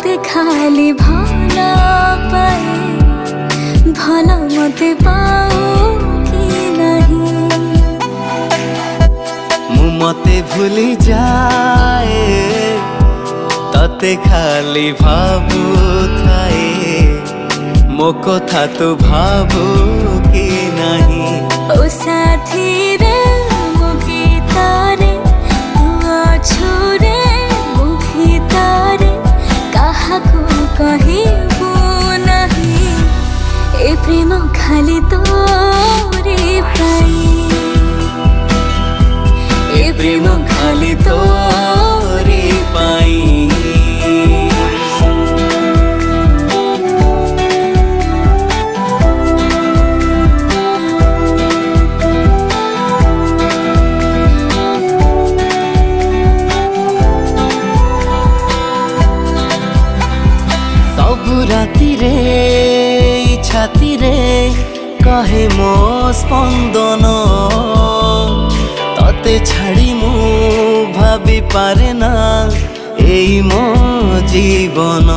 তোতে খালি ভালো পাই ভালো মতে পাও কি নাহি মু মতে ভুলি যায় তোতে খালি ভাবু থায়ে মো কথা তো ভাবু কি নাহি ओ साथी रे मो गीतारे तू अछु रे मो गीतारे काहाको कहिबो नाही ए प्रेम खाली तोरे पाई ए प्रेम खाली तोरे पाई सबु राति रे छाती रे कहे मो स्पंदन तते छाड़ी मु भाभी पारे ना एई मो जीवन।